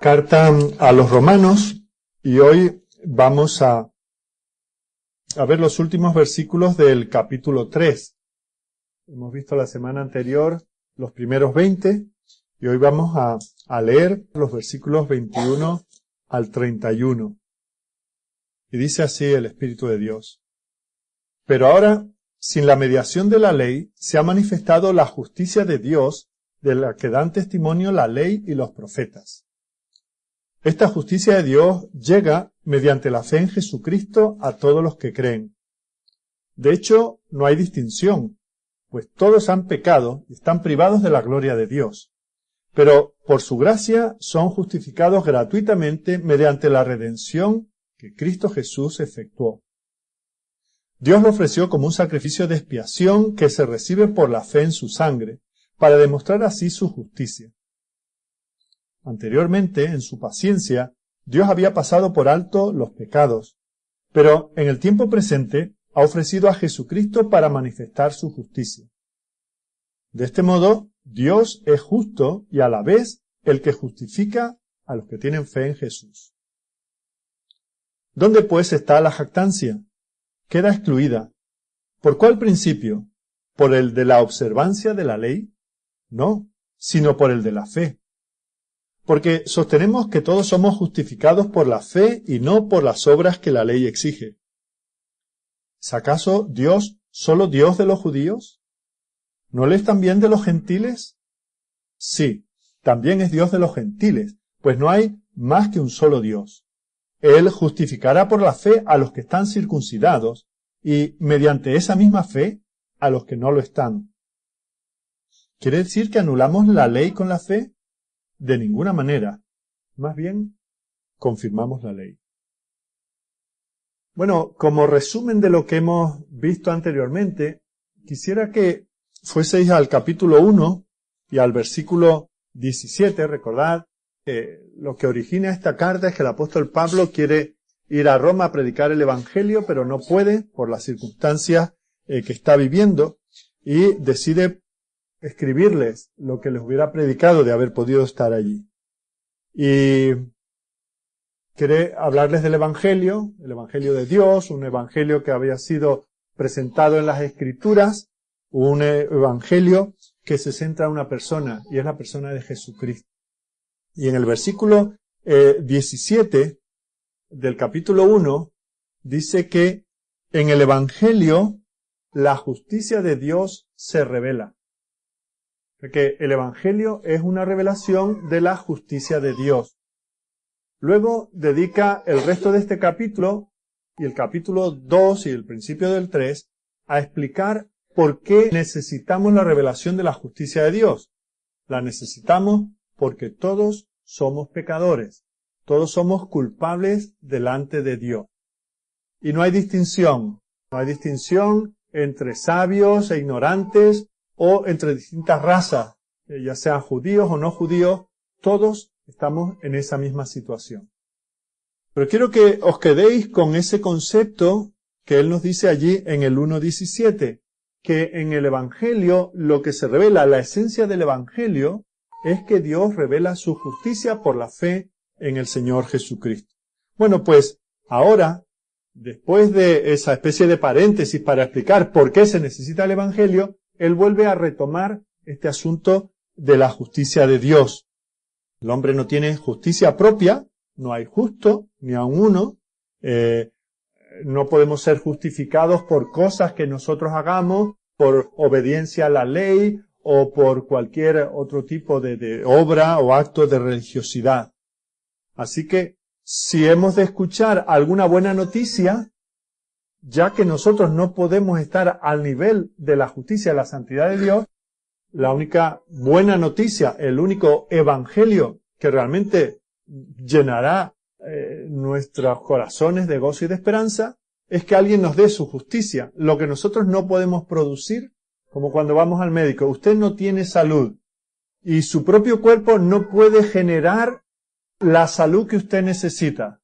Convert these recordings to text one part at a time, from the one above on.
carta a los romanos, y hoy vamos a ver los últimos versículos del capítulo 3. Hemos visto la semana anterior los primeros 20 y hoy vamos a leer los versículos 21 al 31. Y dice así el Espíritu de Dios: Pero ahora, sin la mediación de la ley, se ha manifestado la justicia de Dios, de la que dan testimonio la ley y los profetas. Esta justicia de Dios llega mediante la fe en Jesucristo a todos los que creen. De hecho, no hay distinción, pues todos han pecado y están privados de la gloria de Dios. Pero por su gracia son justificados gratuitamente mediante la redención que Cristo Jesús efectuó. Dios lo ofreció como un sacrificio de expiación que se recibe por la fe en su sangre, para demostrar así su justicia. Anteriormente, en su paciencia, Dios había pasado por alto los pecados, pero en el tiempo presente ha ofrecido a Jesucristo para manifestar su justicia. De este modo, Dios es justo y a la vez el que justifica a los que tienen fe en Jesús. ¿Dónde pues está la jactancia? Queda excluida. ¿Por cuál principio? ¿Por el de la observancia de la ley? No, sino por el de la fe. Porque sostenemos que todos somos justificados por la fe y no por las obras que la ley exige. ¿Es acaso Dios solo Dios de los judíos? ¿No lo es también de los gentiles? Sí, también es Dios de los gentiles, pues no hay más que un solo Dios. Él justificará por la fe a los que están circuncidados y, mediante esa misma fe, a los que no lo están. ¿Quiere decir que anulamos la ley con la fe? De ninguna manera. Más bien, confirmamos la ley. Bueno, como resumen de lo que hemos visto anteriormente, quisiera que fueseis al capítulo 1 y al versículo 17. Recordad que lo que origina esta carta es que el apóstol Pablo quiere ir a Roma a predicar el Evangelio, pero no puede por las circunstancias que está viviendo, y decide escribirles lo que les hubiera predicado de haber podido estar allí. Y quiere hablarles del Evangelio, el Evangelio de Dios, un Evangelio que había sido presentado en las Escrituras, un Evangelio que se centra en una persona, y es la persona de Jesucristo. Y en el versículo 17 del capítulo 1 dice que en el Evangelio la justicia de Dios se revela. Porque el Evangelio es una revelación de la justicia de Dios. Luego dedica el resto de este capítulo, y el capítulo 2 y el principio del 3, a explicar por qué necesitamos la revelación de la justicia de Dios. La necesitamos porque todos somos pecadores, todos somos culpables delante de Dios. Y no hay distinción entre sabios e ignorantes, o entre distintas razas, ya sean judíos o no judíos, todos estamos en esa misma situación. Pero quiero que os quedéis con ese concepto que él nos dice allí en el 1.17, que en el Evangelio lo que se revela, la esencia del Evangelio, es que Dios revela su justicia por la fe en el Señor Jesucristo. Bueno, pues ahora, después de esa especie de paréntesis para explicar por qué se necesita el Evangelio, él vuelve a retomar este asunto de la justicia de Dios. El hombre no tiene justicia propia, no hay justo, ni aun uno. No podemos ser justificados por cosas que nosotros hagamos, por obediencia a la ley o por cualquier otro tipo de obra o acto de religiosidad. Así que, si hemos de escuchar alguna buena noticia, ya que nosotros no podemos estar al nivel de la justicia y la santidad de Dios, la única buena noticia, el único evangelio que realmente llenará nuestros corazones de gozo y de esperanza, es que alguien nos dé su justicia, lo que nosotros no podemos producir, como cuando vamos al médico. Usted no tiene salud y su propio cuerpo no puede generar la salud que usted necesita.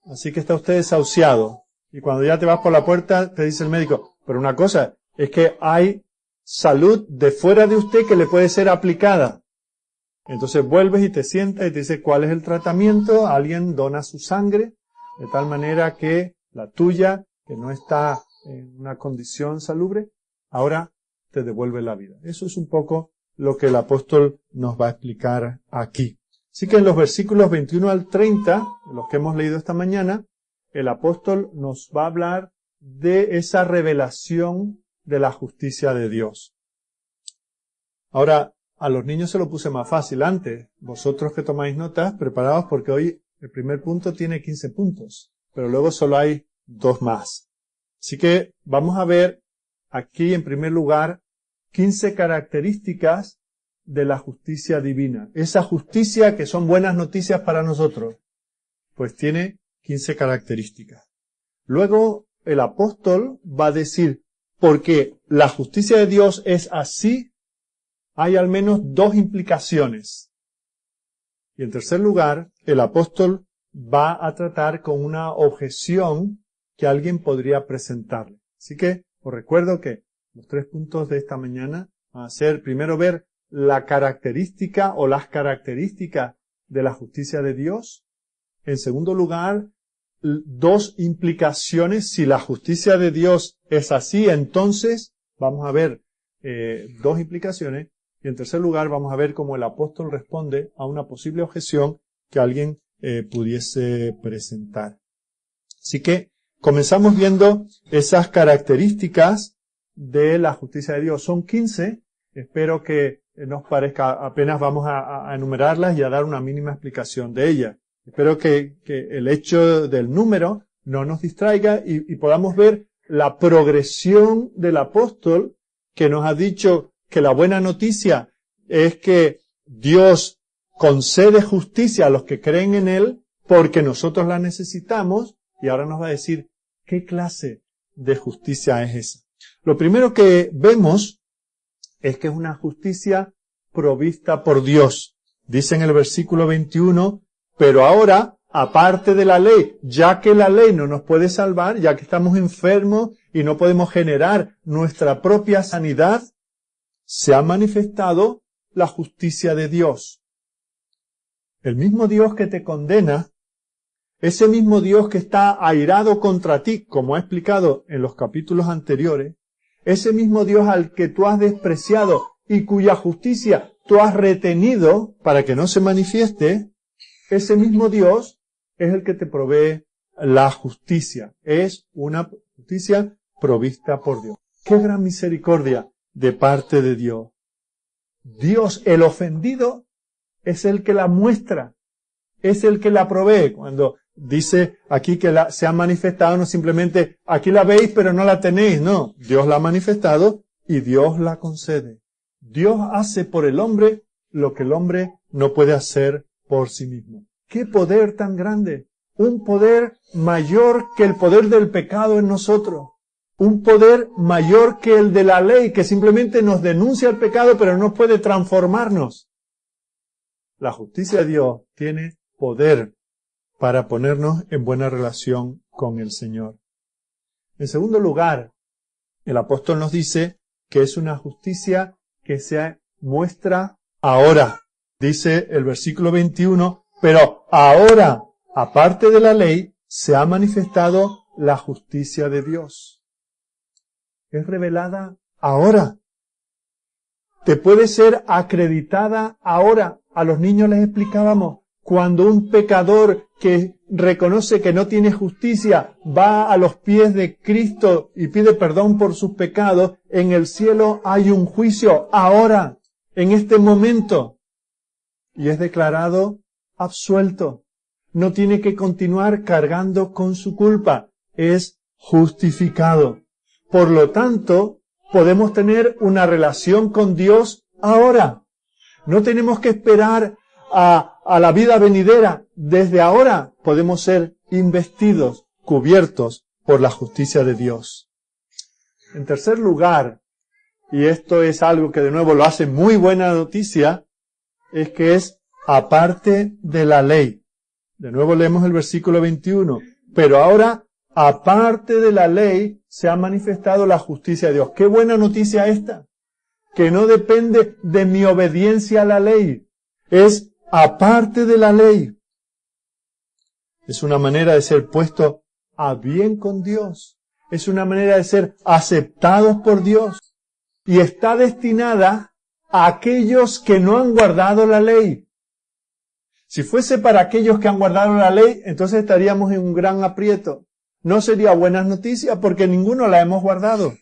Así que está usted desahuciado. Y cuando ya te vas por la puerta, te dice el médico, pero una cosa, es que hay salud de fuera de usted que le puede ser aplicada. Entonces vuelves y te sientas y te dice cuál es el tratamiento. Alguien dona su sangre de tal manera que la tuya, que no está en una condición salubre, ahora te devuelve la vida. Eso es un poco lo que el apóstol nos va a explicar aquí. Así que en los versículos 21 al 30, los que hemos leído esta mañana, el apóstol nos va a hablar de esa revelación de la justicia de Dios. Ahora, a los niños se lo puse más fácil antes. Vosotros que tomáis notas, preparaos porque hoy el primer punto tiene 15 puntos, pero luego solo hay 2 más. Así que vamos a ver aquí en primer lugar 15 características de la justicia divina. Esa justicia que son buenas noticias para nosotros, pues tiene 15 características. Luego el apóstol va a decir, porque la justicia de Dios es así, hay al menos 2 implicaciones. Y en tercer lugar, el apóstol va a tratar con una objeción que alguien podría presentarle. Así que os recuerdo que los 3 puntos de esta mañana van a ser, primero, ver la característica o las características de la justicia de Dios. En segundo lugar, 2 implicaciones. Si la justicia de Dios es así, entonces vamos a ver 2 implicaciones. Y en tercer lugar, vamos a ver cómo el apóstol responde a una posible objeción que alguien pudiese presentar. Así que comenzamos viendo esas características de la justicia de Dios. Son 15. Espero que nos parezca, apenas vamos a enumerarlas y a dar una mínima explicación de ellas. Espero que el hecho del número no nos distraiga y podamos ver la progresión del apóstol, que nos ha dicho que la buena noticia es que Dios concede justicia a los que creen en Él porque nosotros la necesitamos, y ahora nos va a decir qué clase de justicia es esa. Lo primero que vemos es que es una justicia provista por Dios. Dice en el versículo 21, pero ahora, aparte de la ley, ya que la ley no nos puede salvar, ya que estamos enfermos y no podemos generar nuestra propia sanidad, se ha manifestado la justicia de Dios. El mismo Dios que te condena, ese mismo Dios que está airado contra ti, como ha explicado en los capítulos anteriores, ese mismo Dios al que tú has despreciado y cuya justicia tú has retenido para que no se manifieste, ese mismo Dios es el que te provee la justicia. Es una justicia provista por Dios. ¡Qué gran misericordia de parte de Dios! Dios, el ofendido, es el que la muestra, es el que la provee. Cuando dice aquí que se ha manifestado, no simplemente aquí la veis pero no la tenéis, no. Dios la ha manifestado y Dios la concede. Dios hace por el hombre lo que el hombre no puede hacer por sí mismo. ¡Qué poder tan grande! Un poder mayor que el poder del pecado en nosotros. Un poder mayor que el de la ley, que simplemente nos denuncia el pecado pero no puede transformarnos. La justicia de Dios tiene poder para ponernos en buena relación con el Señor. En segundo lugar, el apóstol nos dice que es una justicia que se muestra ahora. Dice el versículo 21, pero ahora, aparte de la ley, se ha manifestado la justicia de Dios. Es revelada ahora. Te puede ser acreditada ahora. A los niños les explicábamos, cuando un pecador que reconoce que no tiene justicia va a los pies de Cristo y pide perdón por sus pecados, en el cielo hay un juicio ahora, en este momento, y es declarado absuelto. No tiene que continuar cargando con su culpa, es justificado. Por lo tanto, podemos tener una relación con Dios ahora. No tenemos que esperar a la vida venidera. Desde ahora podemos ser investidos, cubiertos por la justicia de Dios. En tercer lugar, y esto es algo que de nuevo lo hace muy buena noticia, es que es aparte de la ley. De nuevo leemos el versículo 21. Pero ahora, aparte de la ley, se ha manifestado la justicia de Dios. ¡Qué buena noticia esta! Que no depende de mi obediencia a la ley. es aparte de la ley. Es una manera de ser puesto a bien con Dios. Es una manera de ser aceptados por Dios. Y está destinada a aquellos que no han guardado la ley. Si fuese para aquellos que han guardado la ley, entonces estaríamos en un gran aprieto. No sería buenas noticias porque ninguno la hemos guardado.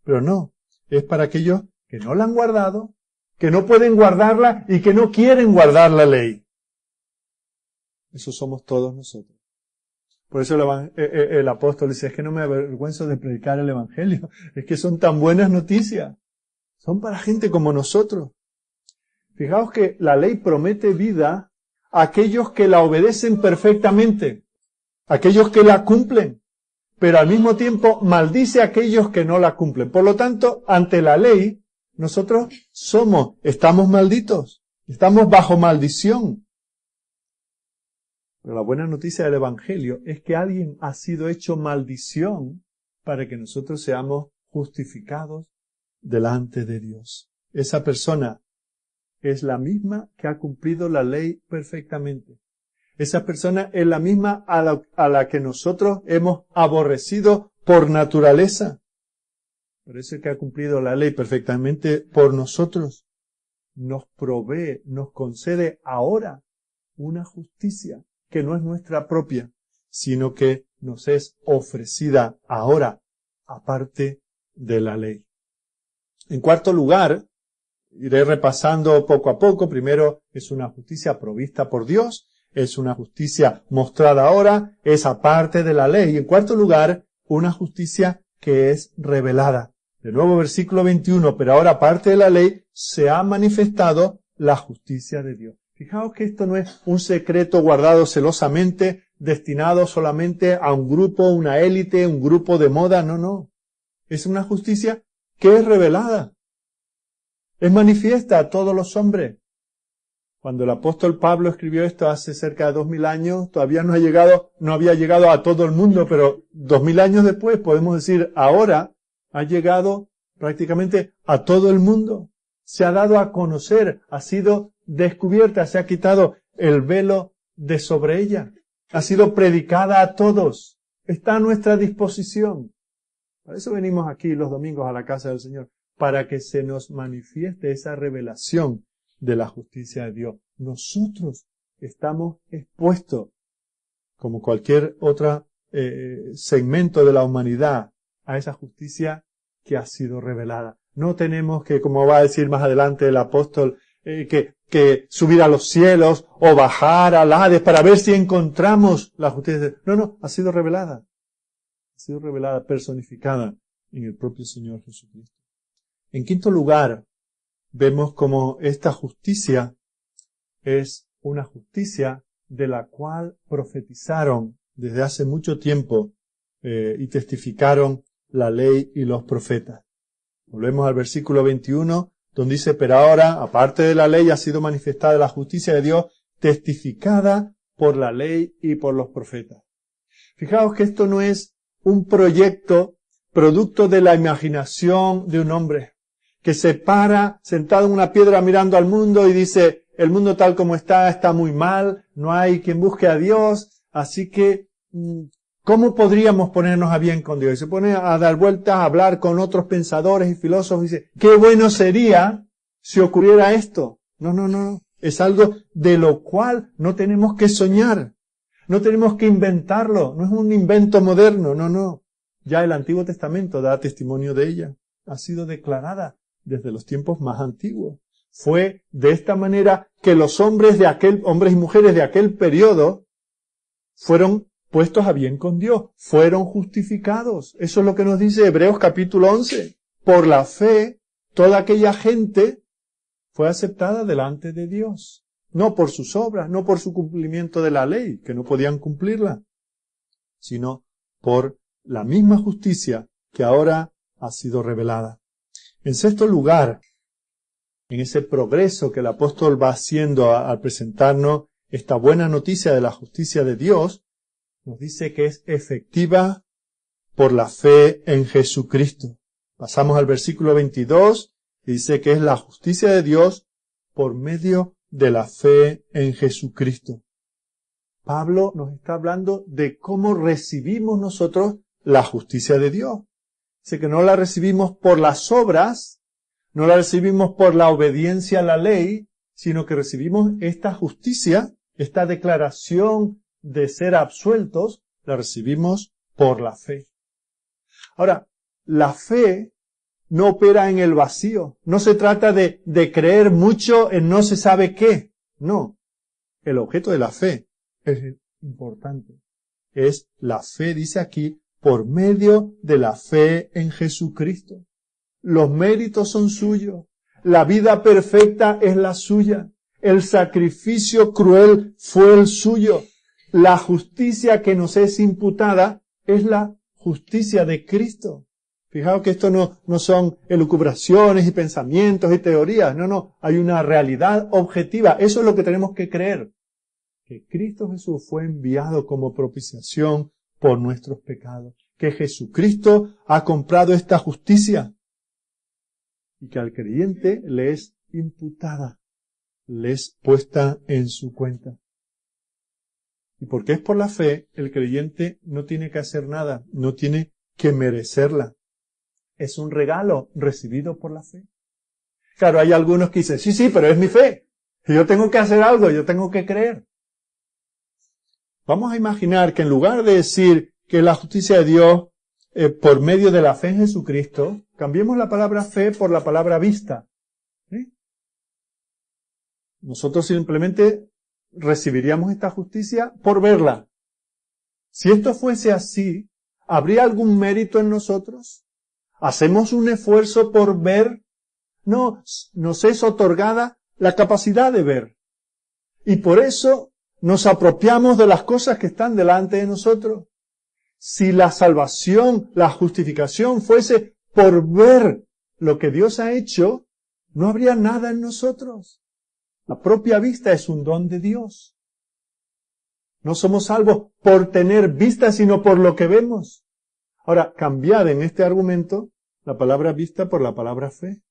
Pero no, es para aquellos que no la han guardado, que no pueden guardarla y que no quieren guardar la ley. Eso somos todos nosotros. Por eso el apóstol dice, es que no me avergüenzo de predicar el evangelio. Es que son tan buenas noticias. Son para gente como nosotros. Fijaos que la ley promete vida a aquellos que la obedecen perfectamente, aquellos que la cumplen, pero al mismo tiempo maldice a aquellos que no la cumplen. Por lo tanto, ante la ley, nosotros estamos malditos, estamos bajo maldición. Pero la buena noticia del evangelio es que alguien ha sido hecho maldición para que nosotros seamos justificados delante de Dios. Esa persona es la misma que ha cumplido la ley perfectamente. Esa persona es la misma a la que nosotros hemos aborrecido por naturaleza. Por eso es que ha cumplido la ley perfectamente por nosotros. Nos provee, nos concede ahora una justicia que no es nuestra propia, sino que nos es ofrecida ahora, aparte de la ley. En cuarto lugar, iré repasando poco a poco. Primero, es una justicia provista por Dios, es una justicia mostrada ahora, es aparte de la ley. Y en cuarto lugar, una justicia que es revelada. De nuevo, versículo 21, pero ahora aparte de la ley, se ha manifestado la justicia de Dios. Fijaos que esto no es un secreto guardado celosamente, destinado solamente a un grupo, una élite, un grupo de moda. No, no. Es una justicia que es revelada. Es manifiesta a todos los hombres. Cuando el apóstol Pablo escribió esto hace cerca de 2000 años, todavía no había llegado a todo el mundo, pero 2000 años después, podemos decir, ahora ha llegado prácticamente a todo el mundo. Se ha dado a conocer, ha sido descubierta, se ha quitado el velo de sobre ella. Ha sido predicada a todos. Está a nuestra disposición. Por eso venimos aquí los domingos a la casa del Señor, para que se nos manifieste esa revelación de la justicia de Dios. Nosotros estamos expuestos, como cualquier otro segmento de la humanidad, a esa justicia que ha sido revelada. No tenemos que, como va a decir más adelante el apóstol, que subir a los cielos o bajar al Hades para ver si encontramos la justicia. No, ha sido revelada. Ha sido revelada, personificada en el propio Señor Jesucristo. En quinto lugar, vemos como esta justicia es una justicia de la cual profetizaron desde hace mucho tiempo y testificaron la ley y los profetas. Volvemos al versículo 21, donde dice, pero ahora, aparte de la ley, ha sido manifestada la justicia de Dios, testificada por la ley y por los profetas. Fijaos que esto no es un proyecto producto de la imaginación de un hombre, que se para sentado en una piedra mirando al mundo y dice, el mundo tal como está muy mal, no hay quien busque a Dios, así que, ¿cómo podríamos ponernos a bien con Dios? Y se pone a dar vueltas, a hablar con otros pensadores y filósofos y dice, qué bueno sería si ocurriera esto. No. Es algo de lo cual no tenemos que soñar. No tenemos que inventarlo. No es un invento moderno. No. Ya el Antiguo Testamento da testimonio de ella. Ha sido declarada desde los tiempos más antiguos. Fue de esta manera que los hombres y mujeres de aquel periodo fueron puestos a bien con Dios, fueron justificados. Eso es lo que nos dice Hebreos capítulo 11. Por la fe, toda aquella gente fue aceptada delante de Dios. No por sus obras, no por su cumplimiento de la ley, que no podían cumplirla, sino por la misma justicia que ahora ha sido revelada. En sexto lugar, en ese progreso que el apóstol va haciendo al presentarnos esta buena noticia de la justicia de Dios, nos dice que es efectiva por la fe en Jesucristo. Pasamos al versículo 22 y dice que es la justicia de Dios por medio de la fe en Jesucristo. Pablo nos está hablando de cómo recibimos nosotros la justicia de Dios. Dice que no la recibimos por las obras, no la recibimos por la obediencia a la ley, sino que recibimos esta justicia, esta declaración de ser absueltos, la recibimos por la fe. Ahora, la fe no opera en el vacío. No se trata de creer mucho en no se sabe qué. No. El objeto de la fe es importante. Es la fe, dice aquí, por medio de la fe en Jesucristo. Los méritos son suyos. La vida perfecta es la suya. El sacrificio cruel fue el suyo. La justicia que nos es imputada es la justicia de Cristo. Fijaos que esto no son elucubraciones y pensamientos y teorías. No. Hay una realidad objetiva. Eso es lo que tenemos que creer. Que Cristo Jesús fue enviado como propiciación por nuestros pecados. Que Jesucristo ha comprado esta justicia. Y que al creyente le es imputada. Le es puesta en su cuenta. Y porque es por la fe, el creyente no tiene que hacer nada. No tiene que merecerla. Es un regalo recibido por la fe. Claro, hay algunos que dicen, sí, pero es mi fe. Yo tengo que hacer algo, yo tengo que creer. Vamos a imaginar que en lugar de decir que la justicia de Dios por medio de la fe en Jesucristo, cambiemos la palabra fe por la palabra vista. ¿Sí? Nosotros simplemente recibiríamos esta justicia por verla. Si esto fuese así, ¿habría algún mérito en nosotros? ¿Hacemos un esfuerzo por ver? No, nos es otorgada la capacidad de ver. Y por eso nos apropiamos de las cosas que están delante de nosotros. Si la salvación, la justificación fuese por ver lo que Dios ha hecho, no habría nada en nosotros. La propia vista es un don de Dios. No somos salvos por tener vista, sino por lo que vemos. Ahora, cambiad en este argumento la palabra vista por la palabra fe.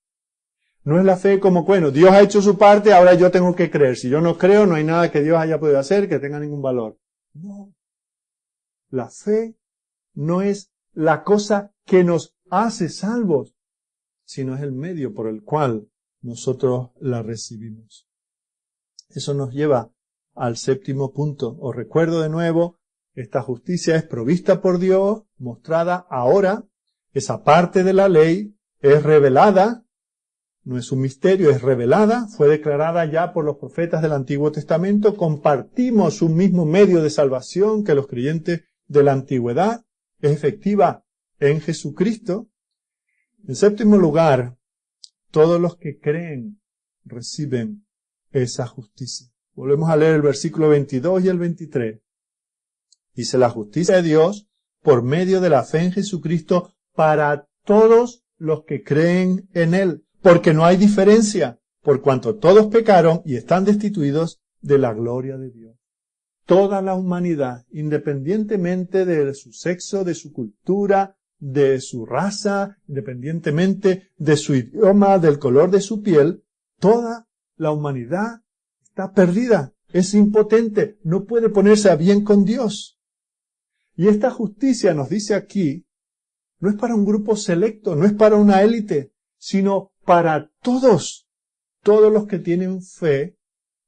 No es la fe como, bueno, Dios ha hecho su parte, ahora yo tengo que creer. Si yo no creo, no hay nada que Dios haya podido hacer que tenga ningún valor. No. La fe no es la cosa que nos hace salvos, sino es el medio por el cual nosotros la recibimos. Eso nos lleva al séptimo punto. Os recuerdo de nuevo, esta justicia es provista por Dios, mostrada ahora, esa parte de la ley es revelada, no es un misterio, es revelada, fue declarada ya por los profetas del Antiguo Testamento, compartimos un mismo medio de salvación que los creyentes de la antigüedad, es efectiva en Jesucristo. En séptimo lugar, todos los que creen reciben esa justicia. Volvemos a leer el versículo 22 y el 23. Dice, la justicia de Dios por medio de la fe en Jesucristo para todos los que creen en Él. Porque no hay diferencia, por cuanto todos pecaron y están destituidos de la gloria de Dios. Toda la humanidad, independientemente de su sexo, de su cultura, de su raza, independientemente de su idioma, del color de su piel, toda la humanidad está perdida, es impotente, no puede ponerse a bien con Dios. Y esta justicia, nos dice aquí, no es para un grupo selecto, no es para una élite, sino para todos los que tienen fe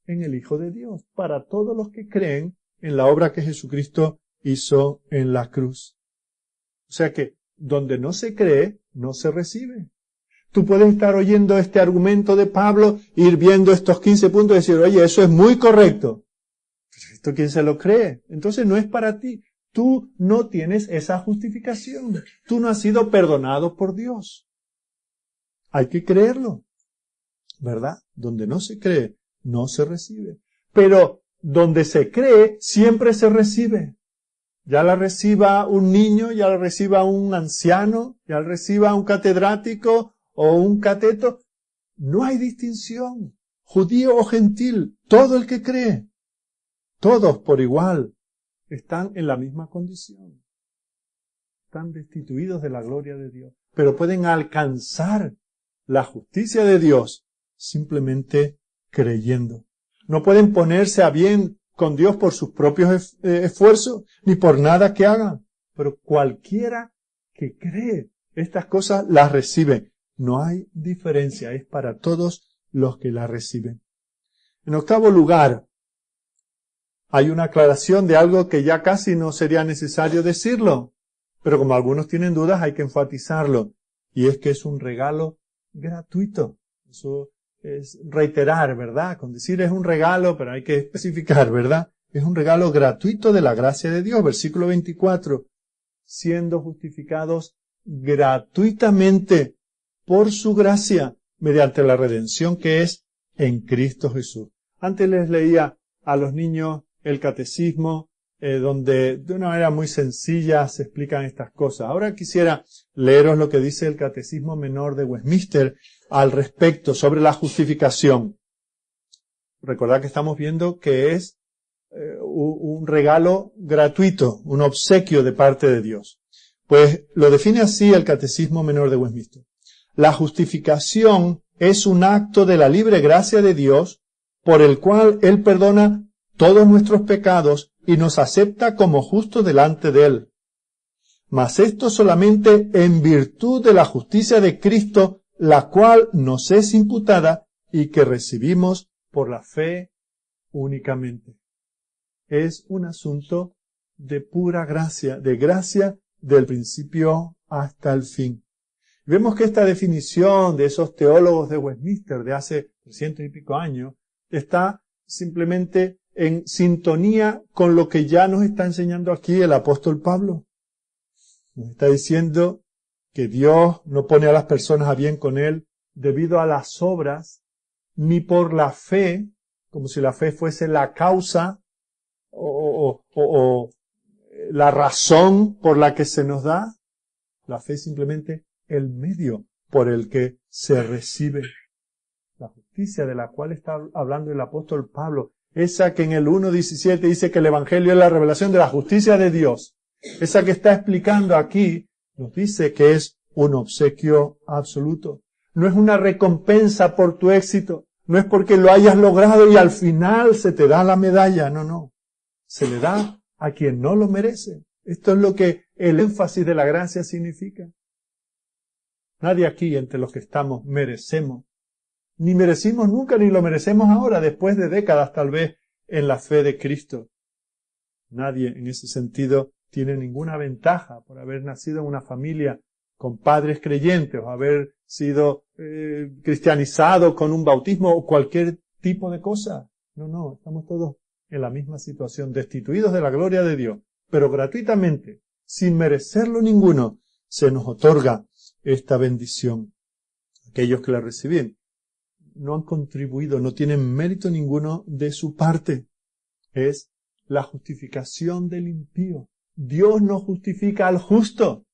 en el Hijo de Dios, para todos los que creen en la obra que Jesucristo hizo en la cruz. O sea que donde no se cree, no se recibe. Tú puedes estar oyendo este argumento de Pablo, ir viendo estos 15 puntos y decir, oye, eso es muy correcto. ¿Pero esto quién se lo cree? Entonces no es para ti. Tú no tienes esa justificación. Tú no has sido perdonado por Dios. Hay que creerlo, ¿verdad? Donde no se cree, no se recibe. Pero donde se cree, siempre se recibe. Ya la reciba un niño, ya la reciba un anciano, ya la reciba un catedrático o un cateto. No hay distinción. Judío o gentil, todo el que cree. Todos por igual están en la misma condición. Están destituidos de la gloria de Dios. Pero pueden alcanzar la justicia de Dios simplemente creyendo. No pueden ponerse a bien con Dios por sus propios esfuerzos, ni por nada que hagan. Pero cualquiera que cree estas cosas las recibe. No hay diferencia, es para todos los que las reciben. En octavo lugar, hay una aclaración de algo que ya casi no sería necesario decirlo, pero como algunos tienen dudas hay que enfatizarlo, y es que es un regalo gratuito. Eso es reiterar, ¿verdad? Con decir es un regalo, pero hay que especificar, ¿verdad? Es un regalo gratuito de la gracia de Dios. Versículo 24. Siendo justificados gratuitamente por su gracia, mediante la redención que es en Cristo Jesús. Antes les leía a los niños el catecismo, donde de una manera muy sencilla se explican estas cosas. Ahora quisiera leeros lo que dice el Catecismo Menor de Westminster al respecto sobre la justificación. Recordad que estamos viendo que es un regalo gratuito, un obsequio de parte de Dios. Pues lo define así el Catecismo Menor de Westminster. La justificación es un acto de la libre gracia de Dios por el cual Él perdona todos nuestros pecados y nos acepta como justos delante de Él. Mas esto solamente en virtud de la justicia de Cristo, la cual nos es imputada y que recibimos por la fe únicamente. Es un asunto de pura gracia, de gracia del principio hasta el fin. Vemos que esta definición de esos teólogos de Westminster de hace 300 y pico años está simplemente en sintonía con lo que ya nos está enseñando aquí el apóstol Pablo. Nos está diciendo que Dios no pone a las personas a bien con Él debido a las obras, ni por la fe, como si la fe fuese la causa o la razón por la que se nos da. La fe es simplemente el medio por el que se recibe. La justicia de la cual está hablando el apóstol Pablo, esa que en el 1.17 dice que el Evangelio es la revelación de la justicia de Dios, esa que está explicando aquí, nos dice que es un obsequio absoluto. No es una recompensa por tu éxito, no es porque lo hayas logrado y al final se te da la medalla, no. Se le da a quien no lo merece. Esto es lo que el énfasis de la gracia significa. Nadie aquí entre los que estamos merecemos. Ni merecimos nunca, ni lo merecemos ahora, después de décadas tal vez en la fe de Cristo. Nadie en ese sentido tiene ninguna ventaja por haber nacido en una familia con padres creyentes o haber sido cristianizado con un bautismo o cualquier tipo de cosa. No, estamos todos en la misma situación, destituidos de la gloria de Dios, pero gratuitamente, sin merecerlo ninguno, se nos otorga esta bendición. Aquellos que la reciben no han contribuido, no tienen mérito ninguno de su parte. Es la justificación del impío. Dios no justifica al justo,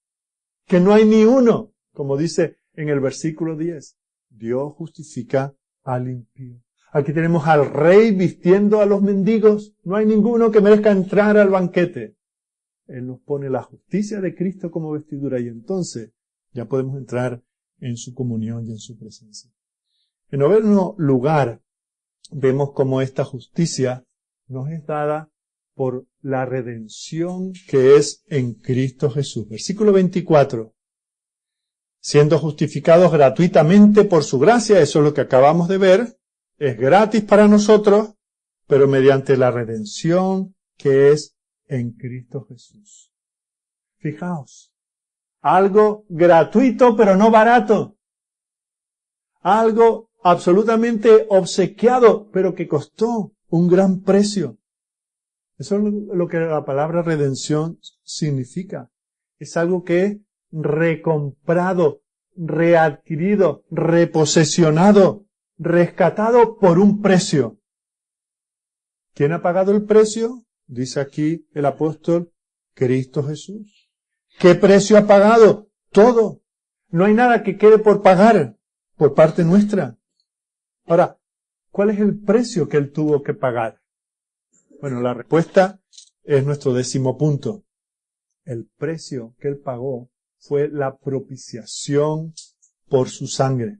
que no hay ni uno, como dice en el versículo 10. Dios justifica al impío. Aquí tenemos al rey vistiendo a los mendigos. No hay ninguno que merezca entrar al banquete. Él nos pone la justicia de Cristo como vestidura y entonces ya podemos entrar en su comunión y en su presencia. En noveno lugar, vemos cómo esta justicia nos es dada por la redención que es en Cristo Jesús. Versículo 24. Siendo justificados gratuitamente por su gracia, eso es lo que acabamos de ver, es gratis para nosotros, pero mediante la redención que es en Cristo Jesús. Fijaos, algo gratuito pero no barato. Algo absolutamente obsequiado, pero que costó un gran precio. Eso es lo que la palabra redención significa. Es algo que es recomprado, readquirido, reposesionado, rescatado por un precio. ¿Quién ha pagado el precio? Dice aquí el apóstol, Cristo Jesús. ¿Qué precio ha pagado? Todo. No hay nada que quede por pagar por parte nuestra. Ahora, ¿cuál es el precio que Él tuvo que pagar? Bueno, la respuesta es nuestro 10º punto. El precio que Él pagó fue la propiciación por su sangre.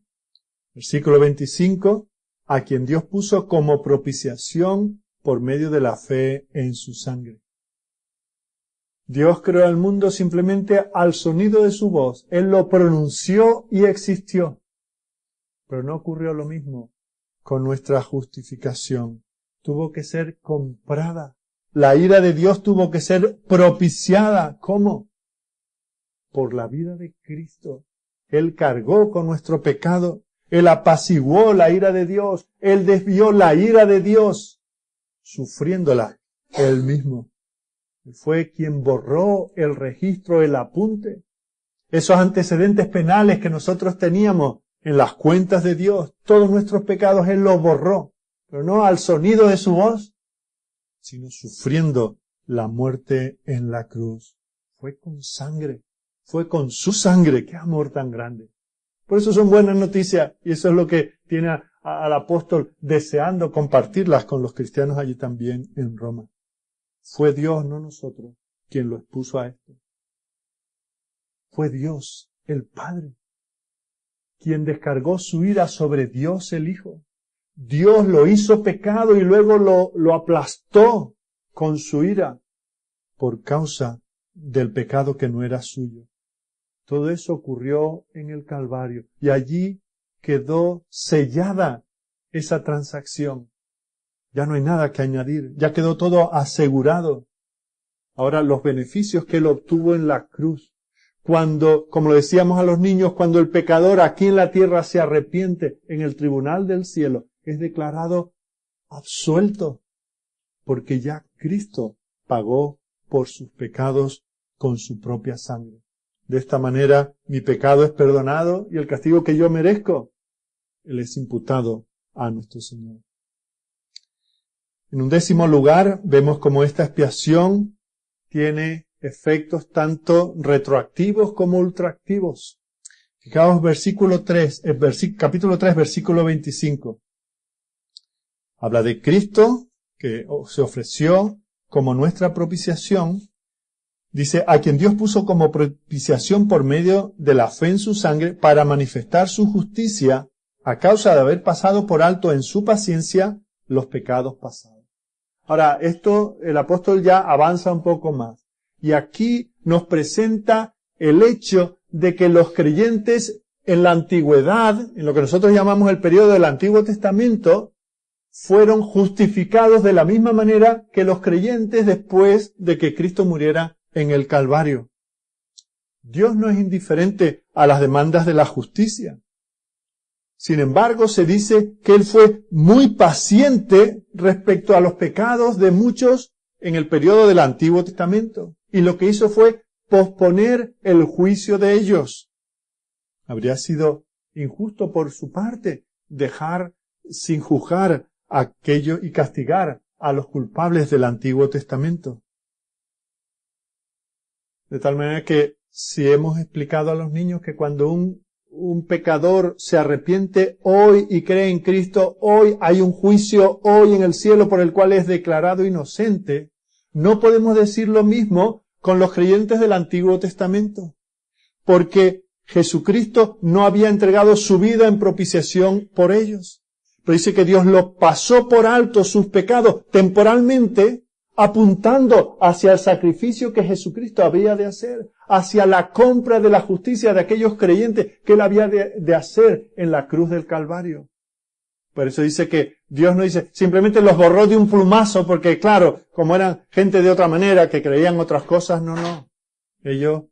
Versículo 25 a quien Dios puso como propiciación por medio de la fe en su sangre. Dios creó al mundo simplemente al sonido de su voz. Él lo pronunció y existió. Pero no ocurrió lo mismo con nuestra justificación. Tuvo que ser comprada. La ira de Dios tuvo que ser propiciada. ¿Cómo? Por la vida de Cristo. Él cargó con nuestro pecado. Él apaciguó la ira de Dios. Él desvió la ira de Dios, sufriéndola él mismo. Fue quien borró el registro, el apunte. Esos antecedentes penales que nosotros teníamos en las cuentas de Dios, todos nuestros pecados Él los borró, pero no al sonido de su voz, sino sufriendo la muerte en la cruz. Fue con sangre, fue con su sangre. ¡Qué amor tan grande! Por eso son buenas noticias, y eso es lo que tiene al apóstol deseando compartirlas con los cristianos allí también en Roma. Fue Dios, no nosotros, quien lo expuso a esto. Fue Dios, el Padre, quien descargó su ira sobre Dios el Hijo. Dios lo hizo pecado y luego lo aplastó con su ira por causa del pecado que no era suyo. Todo eso ocurrió en el Calvario y allí quedó sellada esa transacción. Ya no hay nada que añadir, ya quedó todo asegurado. Ahora, los beneficios que Él obtuvo en la cruz, cuando, como lo decíamos a los niños, cuando el pecador aquí en la tierra se arrepiente en el tribunal del cielo, es declarado absuelto, porque ya Cristo pagó por sus pecados con su propia sangre. De esta manera, mi pecado es perdonado y el castigo que yo merezco, Él es imputado a nuestro Señor. En un 10º lugar, vemos como esta expiación tiene efectos tanto retroactivos como ultraactivos. Fijaos capítulo 3, versículo 25. Habla de Cristo, que se ofreció como nuestra propiciación. Dice, a quien Dios puso como propiciación por medio de la fe en su sangre para manifestar su justicia a causa de haber pasado por alto en su paciencia los pecados pasados. Ahora, esto el apóstol ya avanza un poco más. Y aquí nos presenta el hecho de que los creyentes en la antigüedad, en lo que nosotros llamamos el periodo del Antiguo Testamento, fueron justificados de la misma manera que los creyentes después de que Cristo muriera en el Calvario. Dios no es indiferente a las demandas de la justicia. Sin embargo, se dice que Él fue muy paciente respecto a los pecados de muchos en el periodo del Antiguo Testamento. Y lo que hizo fue posponer el juicio de ellos. Habría sido injusto por su parte dejar sin juzgar aquello y castigar a los culpables del Antiguo Testamento. De tal manera que si hemos explicado a los niños que cuando un pecador se arrepiente hoy y cree en Cristo, hoy hay un juicio, hoy en el cielo por el cual es declarado inocente, no podemos decir lo mismo con los creyentes del Antiguo Testamento, porque Jesucristo no había entregado su vida en propiciación por ellos. Pero dice que Dios lo pasó por alto sus pecados temporalmente, apuntando hacia el sacrificio que Jesucristo había de hacer, hacia la compra de la justicia de aquellos creyentes que Él había de hacer en la cruz del Calvario. Por eso dice que Dios no dice, simplemente los borró de un plumazo, porque claro, como eran gente de otra manera, que creían otras cosas, no. Ellos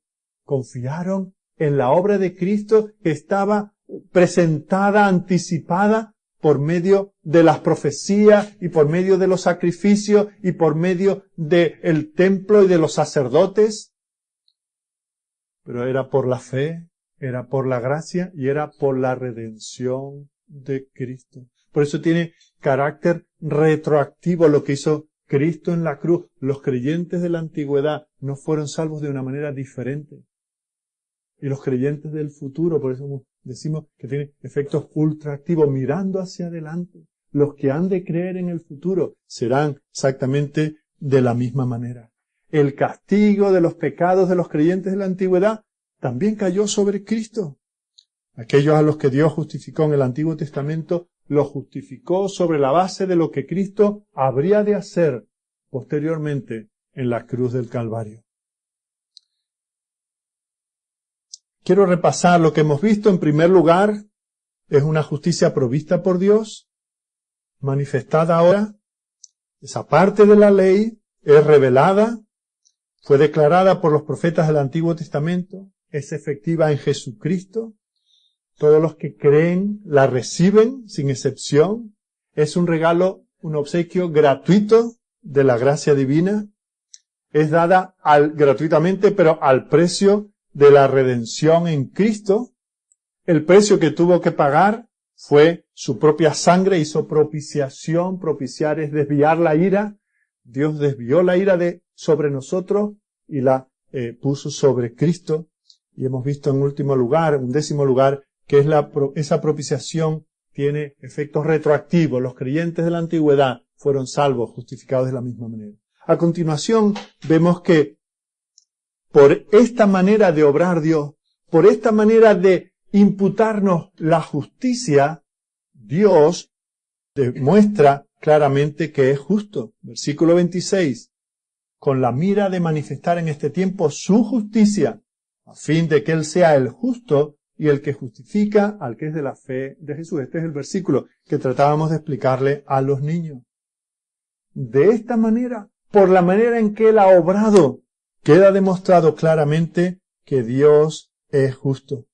confiaron en la obra de Cristo que estaba presentada, anticipada, por medio de las profecías y por medio de los sacrificios y por medio del templo y de los sacerdotes. Pero era por la fe, era por la gracia y era por la redención de Cristo. Por eso tiene carácter retroactivo lo que hizo Cristo en la cruz. Los creyentes de la antigüedad no fueron salvos de una manera diferente. Y los creyentes del futuro, por eso decimos que tiene efectos ultraactivos, mirando hacia adelante. Los que han de creer en el futuro serán exactamente de la misma manera. El castigo de los pecados de los creyentes de la antigüedad también cayó sobre Cristo. Aquellos a los que Dios justificó en el Antiguo Testamento lo justificó sobre la base de lo que Cristo habría de hacer posteriormente en la cruz del Calvario. Quiero repasar lo que hemos visto. En primer lugar, es una justicia provista por Dios, manifestada ahora. Esa parte de la ley es revelada, fue declarada por los profetas del Antiguo Testamento, es efectiva en Jesucristo. Todos los que creen la reciben sin excepción. Es un regalo, un obsequio gratuito de la gracia divina. Es dada gratuitamente, pero al precio de la redención en Cristo. El precio que tuvo que pagar fue su propia sangre, hizo propiciación. Propiciar es desviar la ira. Dios desvió la ira sobre nosotros y la puso sobre Cristo. Y hemos visto en último lugar, un décimo lugar, que esa propiciación tiene efectos retroactivos. Los creyentes de la antigüedad fueron salvos, justificados de la misma manera. A continuación, vemos que por esta manera de obrar Dios, por esta manera de imputarnos la justicia, Dios demuestra claramente que es justo. Versículo 26. Con la mira de manifestar en este tiempo su justicia, a fin de que Él sea el justo y el que justifica al que es de la fe de Jesús. Este es el versículo que tratábamos de explicarle a los niños. De esta manera, por la manera en que Él ha obrado, queda demostrado claramente que Dios es justo.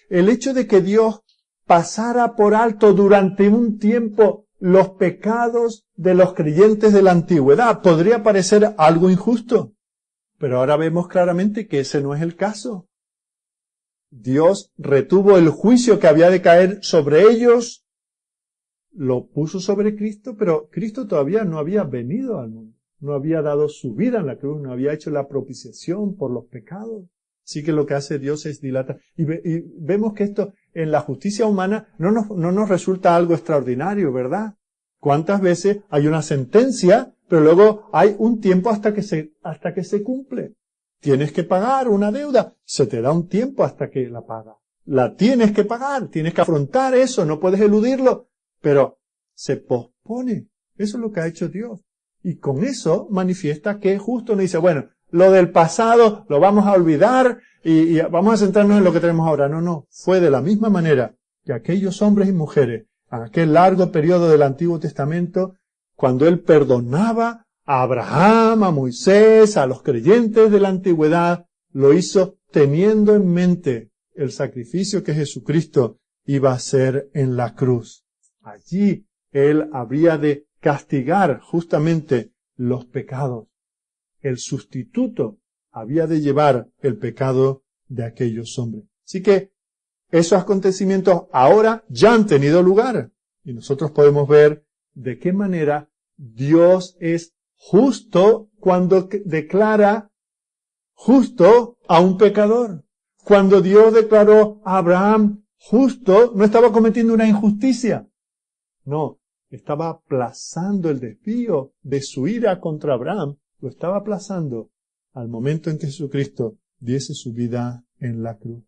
El hecho de que Dios pasara por alto durante un tiempo los pecados de los creyentes de la antigüedad podría parecer algo injusto, pero ahora vemos claramente que ese no es el caso. Dios retuvo el juicio que había de caer sobre ellos, lo puso sobre Cristo, pero Cristo todavía no había venido al mundo, no había dado su vida en la cruz, no había hecho la propiciación por los pecados. Así que lo que hace Dios es dilatar. Y vemos que esto en la justicia humana no nos resulta algo extraordinario, ¿verdad? ¿Cuántas veces hay una sentencia, pero luego hay un tiempo hasta que se cumple? Tienes que pagar una deuda, se te da un tiempo hasta que la pagas. La tienes que pagar, tienes que afrontar eso, no puedes eludirlo, pero se pospone. Eso es lo que ha hecho Dios. Y con eso manifiesta que es justo. No dice, bueno, lo del pasado lo vamos a olvidar y vamos a centrarnos en lo que tenemos ahora. No. Fue de la misma manera que aquellos hombres y mujeres, en aquel largo periodo del Antiguo Testamento, cuando Él perdonaba a Abraham, a Moisés, a los creyentes de la antigüedad, lo hizo teniendo en mente el sacrificio que Jesucristo iba a hacer en la cruz. Allí Él habría de castigar justamente los pecados. El sustituto había de llevar el pecado de aquellos hombres. Así que esos acontecimientos ahora ya han tenido lugar. Y nosotros podemos ver de qué manera Dios es justo cuando declara justo a un pecador. Cuando Dios declaró a Abraham justo, no estaba cometiendo una injusticia. No, estaba aplazando el desvío de su ira contra Abraham. Lo estaba aplazando al momento en que Jesucristo diese su vida en la cruz.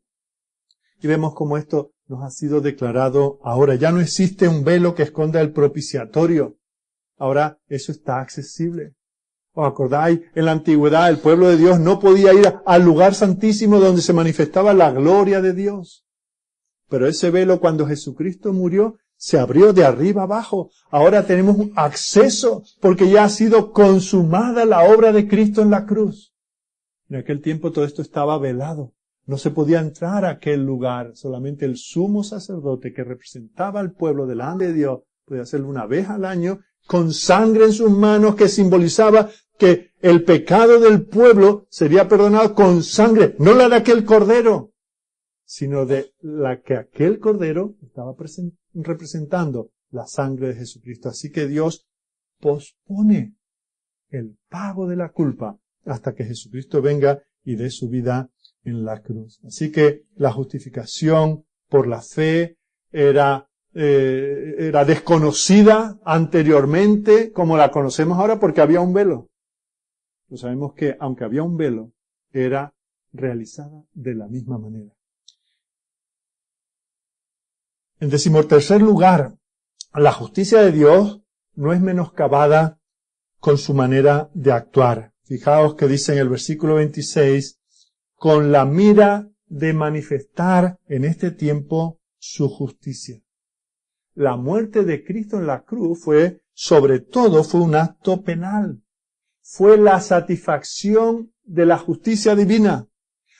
Y vemos cómo esto nos ha sido declarado ahora. Ya no existe un velo que esconda el propiciatorio. Ahora eso está accesible. ¿Os acordáis? En la antigüedad el pueblo de Dios no podía ir al lugar santísimo donde se manifestaba la gloria de Dios. Pero ese velo, cuando Jesucristo murió, se abrió de arriba abajo. Ahora tenemos un acceso porque ya ha sido consumada la obra de Cristo en la cruz. En aquel tiempo todo esto estaba velado. No se podía entrar a aquel lugar. Solamente el sumo sacerdote que representaba al pueblo delante de Dios podía hacerlo una vez al año con sangre en sus manos que simbolizaba que el pecado del pueblo sería perdonado con sangre, no la de aquel cordero, sino de la que aquel cordero estaba representando, la sangre de Jesucristo. Así que Dios pospone el pago de la culpa hasta que Jesucristo venga y dé su vida en la cruz. Así que la justificación por la fe era desconocida anteriormente como la conocemos ahora porque había un velo. Pues sabemos que aunque había un velo, era realizada de la misma manera. En 13º lugar, la justicia de Dios no es menoscabada con su manera de actuar. Fijaos que dice en el versículo 26, con la mira de manifestar en este tiempo su justicia. La muerte de Cristo en la cruz fue un acto penal. Fue la satisfacción de la justicia divina.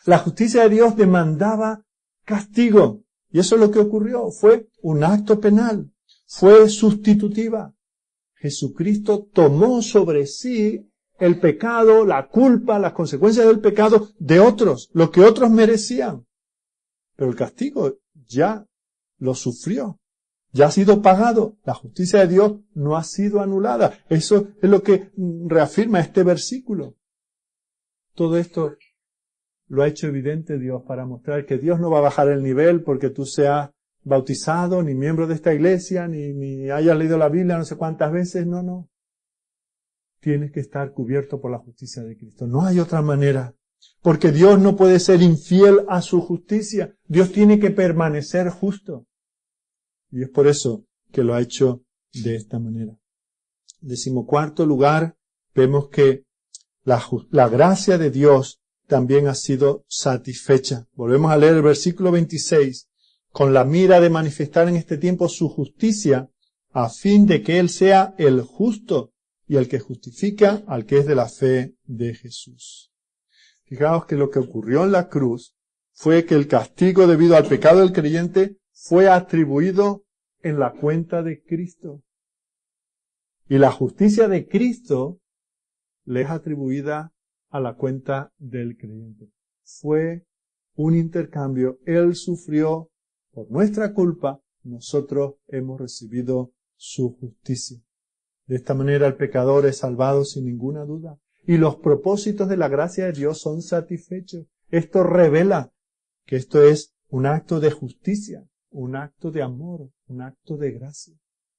La justicia de Dios demandaba castigo. Y eso es lo que ocurrió. Fue un acto penal. Fue sustitutiva. Jesucristo tomó sobre sí el pecado, la culpa, las consecuencias del pecado de otros, lo que otros merecían. Pero el castigo ya lo sufrió. Ya ha sido pagado. La justicia de Dios no ha sido anulada. Eso es lo que reafirma este versículo. Todo esto lo ha hecho evidente Dios para mostrar que Dios no va a bajar el nivel porque tú seas bautizado, ni miembro de esta iglesia, ni hayas leído la Biblia no sé cuántas veces. No. Tienes que estar cubierto por la justicia de Cristo. No hay otra manera. Porque Dios no puede ser infiel a su justicia. Dios tiene que permanecer justo. Y es por eso que lo ha hecho de esta manera. 14º lugar, vemos que la gracia de Dios también ha sido satisfecha. Volvemos a leer el versículo 26. Con la mira de manifestar en este tiempo su justicia, a fin de que Él sea el justo y el que justifica al que es de la fe de Jesús. Fijaos que lo que ocurrió en la cruz fue que el castigo debido al pecado del creyente fue atribuido en la cuenta de Cristo. Y la justicia de Cristo le es atribuida a la cuenta del creyente. Fue un intercambio. Él sufrió por nuestra culpa, nosotros hemos recibido su justicia. De esta manera el pecador es salvado sin ninguna duda. Y los propósitos de la gracia de Dios son satisfechos. Esto revela que esto es un acto de justicia, un acto de amor, un acto de gracia.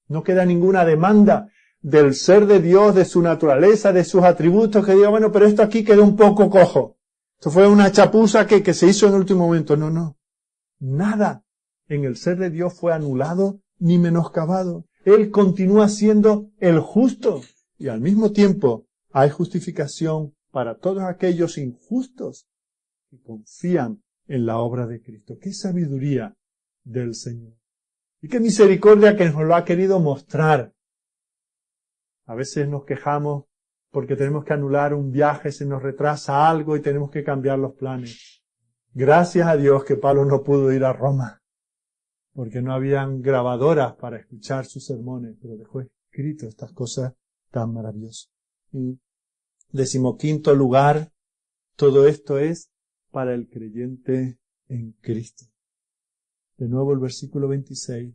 No queda ninguna demanda del ser de Dios, de su naturaleza, de sus atributos, que diga, bueno, pero esto aquí quedó un poco cojo. Esto fue una chapuza que se hizo en el último momento. No. Nada en el ser de Dios fue anulado ni menoscabado. Él continúa siendo el justo. Y al mismo tiempo hay justificación para todos aquellos injustos que confían en la obra de Cristo. ¡Qué sabiduría del Señor! Y qué misericordia que nos lo ha querido mostrar. A veces nos quejamos porque tenemos que anular un viaje, se nos retrasa algo y tenemos que cambiar los planes. Gracias a Dios que Pablo no pudo ir a Roma, porque no habían grabadoras para escuchar sus sermones, pero dejó escrito estas cosas tan maravillosas. Y 15º lugar, todo esto es para el creyente en Cristo. De nuevo el versículo 26.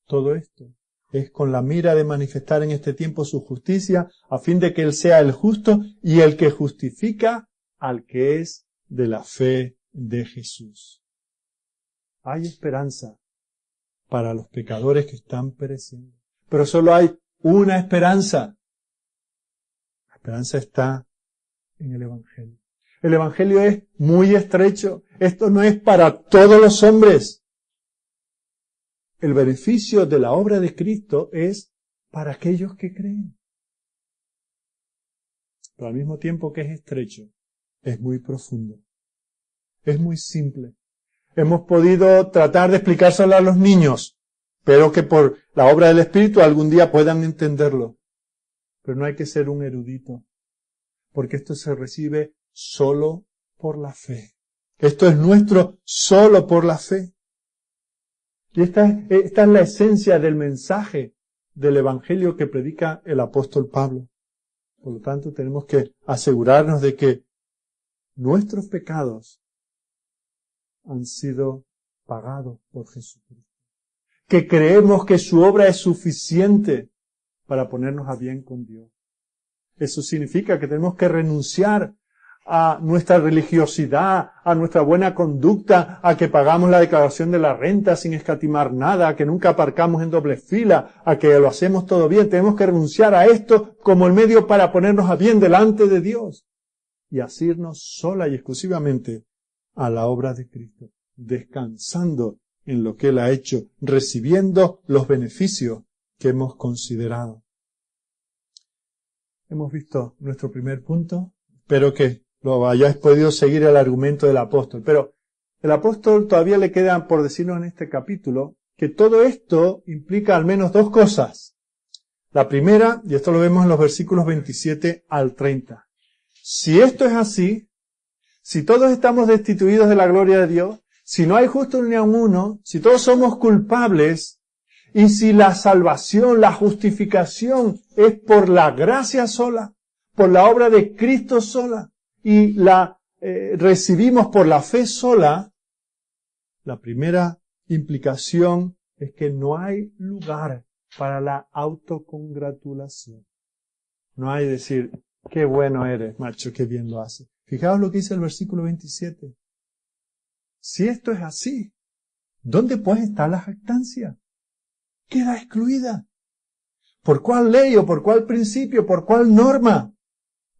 Todo esto es con la mira de manifestar en este tiempo su justicia, a fin de que Él sea el justo y el que justifica al que es de la fe de Jesús. Hay esperanza para los pecadores que están pereciendo. Pero solo hay una esperanza. La esperanza está en el Evangelio. El Evangelio es muy estrecho. Esto no es para todos los hombres. El beneficio de la obra de Cristo es para aquellos que creen. Pero al mismo tiempo que es estrecho, es muy profundo. Es muy simple. Hemos podido tratar de explicárselo a los niños, pero que por la obra del Espíritu algún día puedan entenderlo. Pero no hay que ser un erudito, porque esto se recibe solo por la fe. Esto es nuestro solo por la fe. Y esta es la esencia del mensaje del Evangelio que predica el apóstol Pablo. Por lo tanto, tenemos que asegurarnos de que nuestros pecados han sido pagados por Jesucristo. Que creemos que su obra es suficiente para ponernos a bien con Dios. Eso significa que tenemos que renunciar a nuestra religiosidad, a nuestra buena conducta, a que pagamos la declaración de la renta sin escatimar nada, a que nunca aparcamos en doble fila, a que lo hacemos todo bien. Tenemos que renunciar a esto como el medio para ponernos a bien delante de Dios y asirnos sola y exclusivamente a la obra de Cristo, descansando en lo que Él ha hecho, recibiendo los beneficios que hemos considerado. Hemos visto nuestro primer punto. Espero que lo hayáis podido seguir el argumento del apóstol. Pero el apóstol todavía le queda por decirnos en este capítulo que todo esto implica al menos dos cosas. La primera, y esto lo vemos en los versículos 27 al 30. Si esto es así, si todos estamos destituidos de la gloria de Dios, si no hay justo ni aun uno, si todos somos culpables, y si la salvación, la justificación es por la gracia sola, por la obra de Cristo sola, y la recibimos por la fe sola, la primera implicación es que no hay lugar para la autocongratulación. No hay decir, qué bueno eres, macho, qué bien lo haces. Fijaos lo que dice el versículo 27. Si esto es así, ¿dónde pues está la jactancia? Queda excluida. ¿Por cuál ley o por cuál principio, por cuál norma?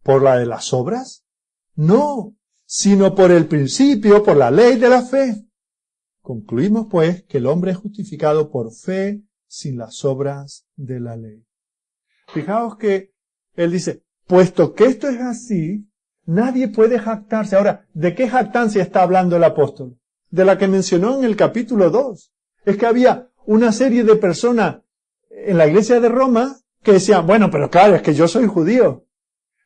¿Por la de las obras? No, sino por el principio, por la ley de la fe. Concluimos pues que el hombre es justificado por fe sin las obras de la ley. Fijaos que él dice, puesto que esto es así, nadie puede jactarse. Ahora, ¿de qué jactancia está hablando el apóstol? De la que mencionó en el capítulo 2. Es que había una serie de personas en la iglesia de Roma que decían, bueno, pero claro, es que yo soy judío,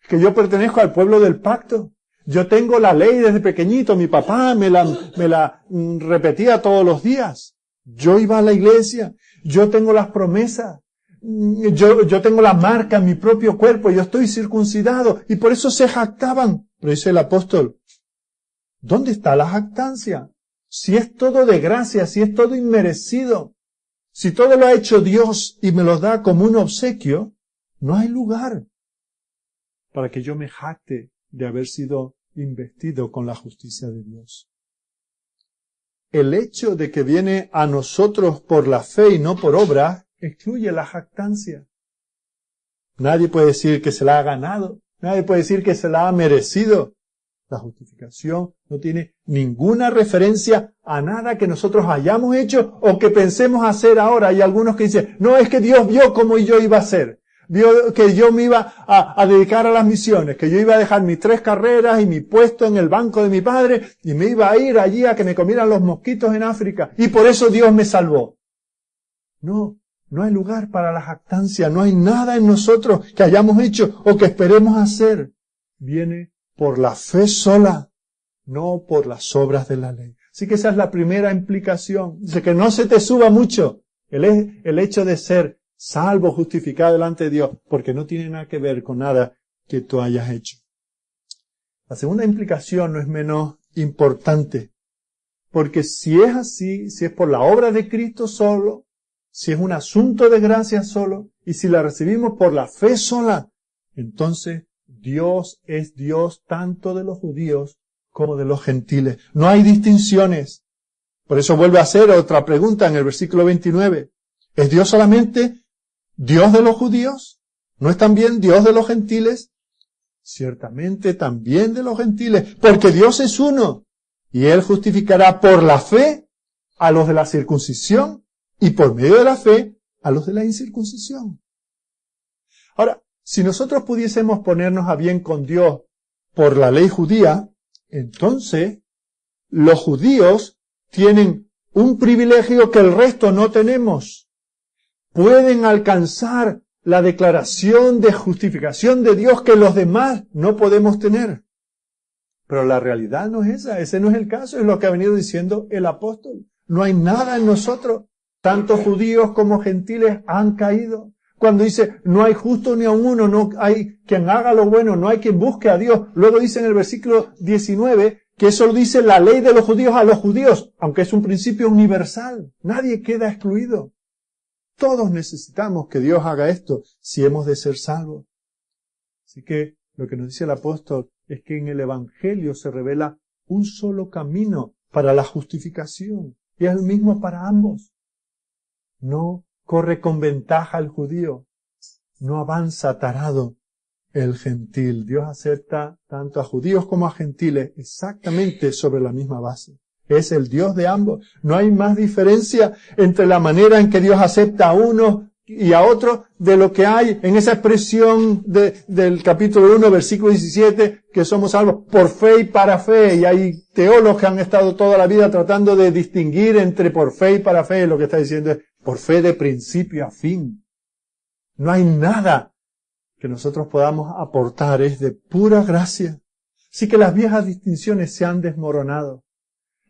es que yo pertenezco al pueblo del pacto, yo tengo la ley desde pequeñito, mi papá me la repetía todos los días, yo iba a la iglesia, yo tengo las promesas, yo tengo la marca en mi propio cuerpo, yo estoy circuncidado, y por eso se jactaban. Pero dice el apóstol, ¿dónde está la jactancia? Si es todo de gracia, si es todo inmerecido, si todo lo ha hecho Dios y me lo da como un obsequio, no hay lugar para que yo me jacte de haber sido investido con la justicia de Dios. El hecho de que viene a nosotros por la fe y no por obra, excluye la jactancia. Nadie puede decir que se la ha ganado, nadie puede decir que se la ha merecido. La justificación no tiene ninguna referencia a nada que nosotros hayamos hecho o que pensemos hacer ahora. Hay algunos que dicen, no, es que Dios vio cómo yo iba a ser. Vio que yo me iba a dedicar a las misiones, que yo iba a dejar mis 3 carreras y mi puesto en el banco de mi padre y me iba a ir allí a que me comieran los mosquitos en África y por eso Dios me salvó. No, no hay lugar para la jactancia, no hay nada en nosotros que hayamos hecho o que esperemos hacer. Viene por la fe sola, no por las obras de la ley. Así que esa es la primera implicación. Dice que no se te suba mucho el hecho de ser salvo, justificado delante de Dios, porque no tiene nada que ver con nada que tú hayas hecho. La segunda implicación no es menos importante, porque si es así, si es por la obra de Cristo solo, si es un asunto de gracia solo, y si la recibimos por la fe sola, entonces Dios es Dios tanto de los judíos como de los gentiles. No hay distinciones. Por eso vuelve a hacer otra pregunta en el versículo 29. ¿Es Dios solamente Dios de los judíos? ¿No es también Dios de los gentiles? Ciertamente también de los gentiles, porque Dios es uno, y Él justificará por la fe a los de la circuncisión y por medio de la fe a los de la incircuncisión. Ahora, si nosotros pudiésemos ponernos a bien con Dios por la ley judía, entonces los judíos tienen un privilegio que el resto no tenemos. Pueden alcanzar la declaración de justificación de Dios que los demás no podemos tener. Pero la realidad no es esa, ese no es el caso, es lo que ha venido diciendo el apóstol. No hay nada en nosotros, tanto judíos como gentiles han caído. Cuando dice, no hay justo ni aun uno, no hay quien haga lo bueno, no hay quien busque a Dios. Luego dice en el versículo 19 que eso lo dice la ley de los judíos a los judíos, aunque es un principio universal. Nadie queda excluido. Todos necesitamos que Dios haga esto si hemos de ser salvos. Así que lo que nos dice el apóstol es que en el Evangelio se revela un solo camino para la justificación y es el mismo para ambos. No corre con ventaja el judío, no avanza tarado el gentil. Dios acepta tanto a judíos como a gentiles exactamente sobre la misma base. Es el Dios de ambos. No hay más diferencia entre la manera en que Dios acepta a unos y a otro de lo que hay en esa expresión del capítulo 1, versículo 17, que somos salvos por fe y para fe. Y hay teólogos que han estado toda la vida tratando de distinguir entre por fe y para fe. Lo que está diciendo es por fe de principio a fin. No hay nada que nosotros podamos aportar, es de pura gracia. Así que las viejas distinciones se han desmoronado.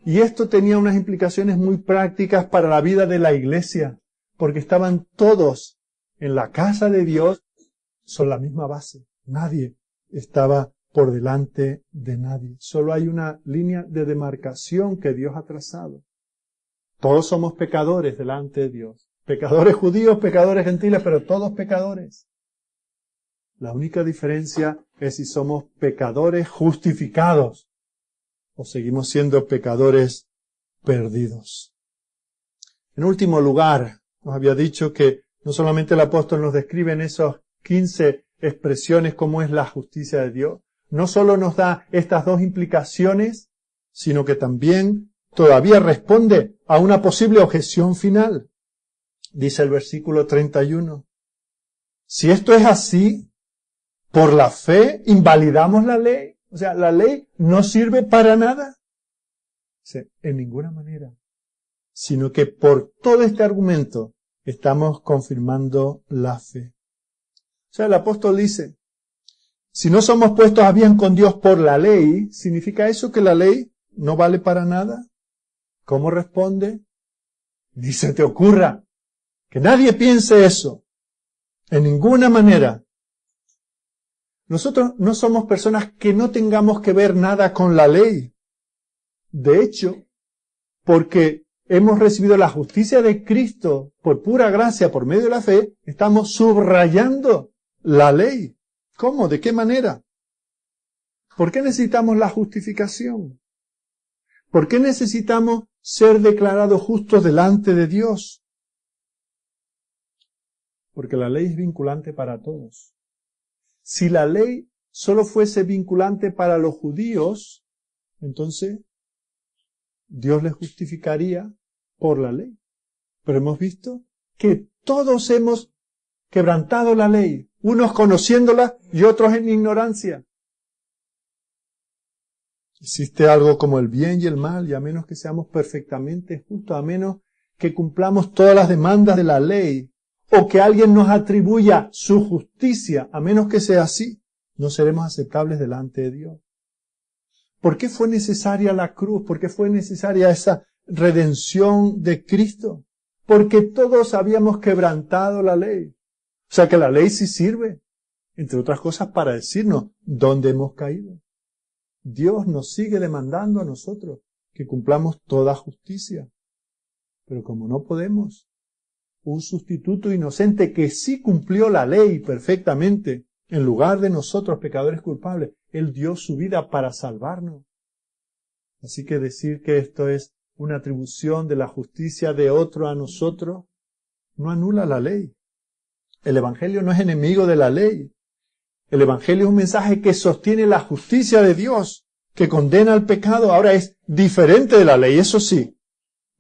Y esto tenía unas implicaciones muy prácticas para la vida de la iglesia, porque estaban todos en la casa de Dios sobre la misma base. Nadie estaba por delante de nadie. Solo hay una línea de demarcación que Dios ha trazado. Todos somos pecadores delante de Dios. Pecadores judíos, pecadores gentiles, pero todos pecadores. La única diferencia es si somos pecadores justificados o seguimos siendo pecadores perdidos. En último lugar, nos había dicho que no solamente el apóstol nos describe en esos 15 expresiones cómo es la justicia de Dios, no solo nos da estas dos implicaciones, sino que también todavía responde a una posible objeción final. Dice el versículo 31. Si esto es así, por la fe invalidamos la ley. O sea, la ley no sirve para nada. O sea, en ninguna manera. Sino que por todo este argumento estamos confirmando la fe. O sea, el apóstol dice, si no somos puestos a bien con Dios por la ley, ¿significa eso que la ley no vale para nada? ¿Cómo responde? Ni se te ocurra. Que nadie piense eso. En ninguna manera. Nosotros no somos personas que no tengamos que ver nada con la ley. De hecho, porque hemos recibido la justicia de Cristo por pura gracia, por medio de la fe, estamos subrayando la ley. ¿Cómo? ¿De qué manera? ¿Por qué necesitamos la justificación? ¿Por qué necesitamos ser declarados justos delante de Dios? Porque la ley es vinculante para todos. Si la ley solo fuese vinculante para los judíos, entonces Dios les justificaría por la ley. Pero hemos visto que todos hemos quebrantado la ley, unos conociéndola y otros en ignorancia. Existe algo como el bien y el mal, y a menos que seamos perfectamente justos, a menos que cumplamos todas las demandas de la ley, o que alguien nos atribuya su justicia, a menos que sea así, no seremos aceptables delante de Dios. ¿Por qué fue necesaria la cruz? ¿Por qué fue necesaria esa redención de Cristo? Porque todos habíamos quebrantado la ley. O sea que la ley sí sirve, entre otras cosas, para decirnos dónde hemos caído. Dios nos sigue demandando a nosotros que cumplamos toda justicia. Pero como no podemos, un sustituto inocente que sí cumplió la ley perfectamente, en lugar de nosotros pecadores culpables, Él dio su vida para salvarnos. Así que decir que esto es una atribución de la justicia de otro a nosotros, no anula la ley. El Evangelio no es enemigo de la ley. El Evangelio es un mensaje que sostiene la justicia de Dios, que condena al pecado. Ahora es diferente de la ley, eso sí.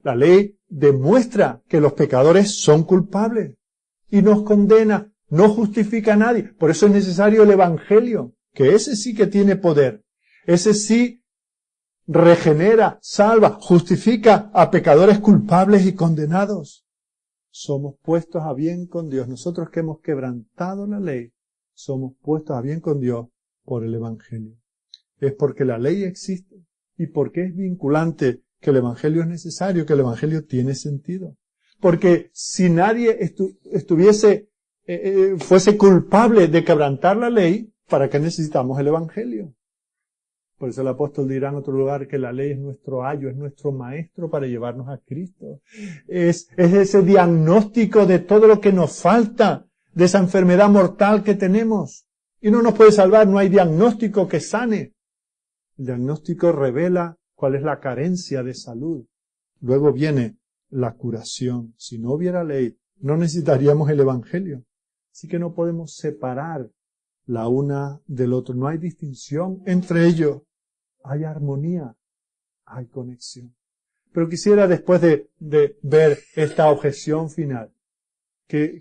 La ley demuestra que los pecadores son culpables y nos condena, no justifica a nadie. Por eso es necesario el Evangelio, que ese sí que tiene poder. Ese sí regenera, salva, justifica a pecadores culpables y condenados. Somos puestos a bien con Dios. Nosotros que hemos quebrantado la ley, somos puestos a bien con Dios por el Evangelio. Es porque la ley existe y porque es vinculante que el Evangelio es necesario, que el Evangelio tiene sentido. Porque si nadie fuese culpable de quebrantar la ley, ¿para qué necesitamos el Evangelio? Por eso el apóstol dirá en otro lugar que la ley es nuestro ayo, es nuestro maestro para llevarnos a Cristo. Es ese diagnóstico de todo lo que nos falta, de esa enfermedad mortal que tenemos. Y no nos puede salvar, no hay diagnóstico que sane. El diagnóstico revela cuál es la carencia de salud. Luego viene la curación. Si no hubiera ley, no necesitaríamos el Evangelio. Así que no podemos separar la una del otro. No hay distinción entre ellos. Hay armonía, hay conexión. Pero quisiera, después de ver esta objeción final,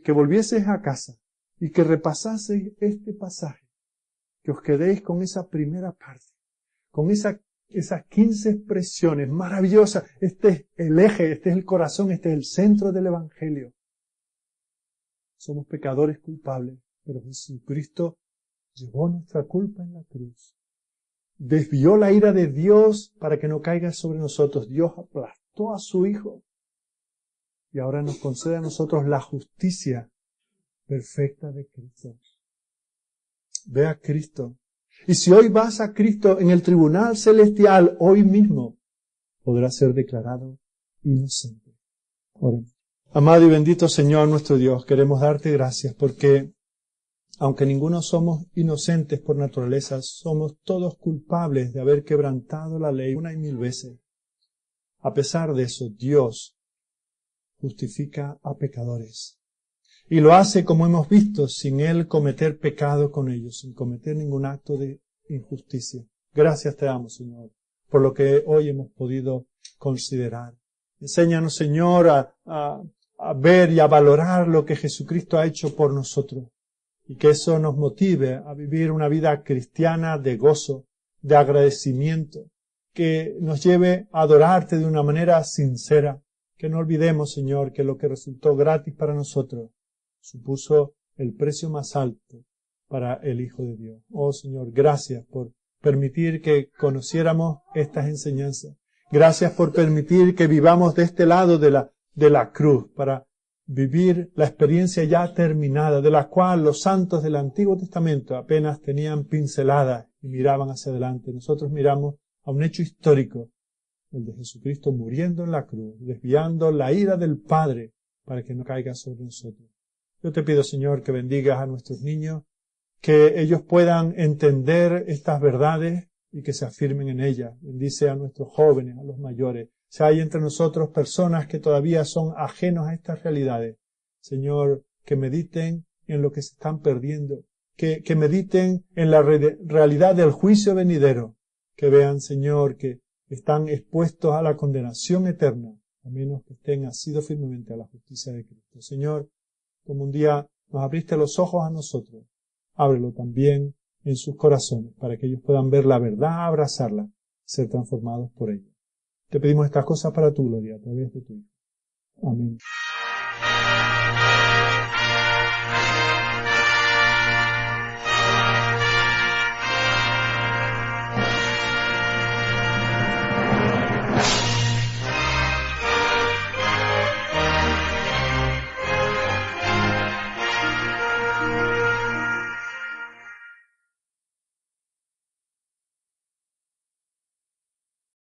que volvieseis a casa y que repasaseis este pasaje, que os quedéis con esa primera parte, con esas 15 expresiones maravillosas. Este es el eje, este es el corazón, este es el centro del Evangelio. Somos pecadores culpables, pero Jesucristo llevó nuestra culpa en la cruz. Desvió la ira de Dios para que no caiga sobre nosotros. Dios aplastó a su Hijo. Y ahora nos concede a nosotros la justicia perfecta de Cristo. Ve a Cristo. Y si hoy vas a Cristo en el tribunal celestial, hoy mismo podrás ser declarado inocente. Oremos. Amado y bendito Señor nuestro Dios, queremos darte gracias porque, aunque ninguno somos inocentes por naturaleza, somos todos culpables de haber quebrantado la ley 1 y 1000 veces. A pesar de eso, Dios justifica a pecadores. Y lo hace, como hemos visto, sin Él cometer pecado con ellos, sin cometer ningún acto de injusticia. Gracias te damos, Señor, por lo que hoy hemos podido considerar. Enséñanos, Señor, a ver y a valorar lo que Jesucristo ha hecho por nosotros. Y que eso nos motive a vivir una vida cristiana de gozo, de agradecimiento, que nos lleve a adorarte de una manera sincera. Que no olvidemos, Señor, que lo que resultó gratis para nosotros supuso el precio más alto para el Hijo de Dios. Oh, Señor, gracias por permitir que conociéramos estas enseñanzas. Gracias por permitir que vivamos de este lado de la cruz, para vivir la experiencia ya terminada, de la cual los santos del Antiguo Testamento apenas tenían pinceladas y miraban hacia adelante. Nosotros miramos a un hecho histórico, el de Jesucristo muriendo en la cruz, desviando la ira del Padre para que no caiga sobre nosotros. Yo te pido, Señor, que bendigas a nuestros niños, que ellos puedan entender estas verdades y que se afirmen en ellas. Bendice a nuestros jóvenes, a los mayores. Si hay entre nosotros personas que todavía son ajenos a estas realidades, Señor, que mediten en lo que se están perdiendo, que mediten en la realidad del juicio venidero, que vean, Señor, que están expuestos a la condenación eterna, a menos que estén asidos firmemente a la justicia de Cristo. Señor, como un día nos abriste los ojos a nosotros, ábrelo también en sus corazones, para que ellos puedan ver la verdad, abrazarla, ser transformados por ella. Te pedimos estas cosas para tu gloria, a través de tu Hijo. Amén.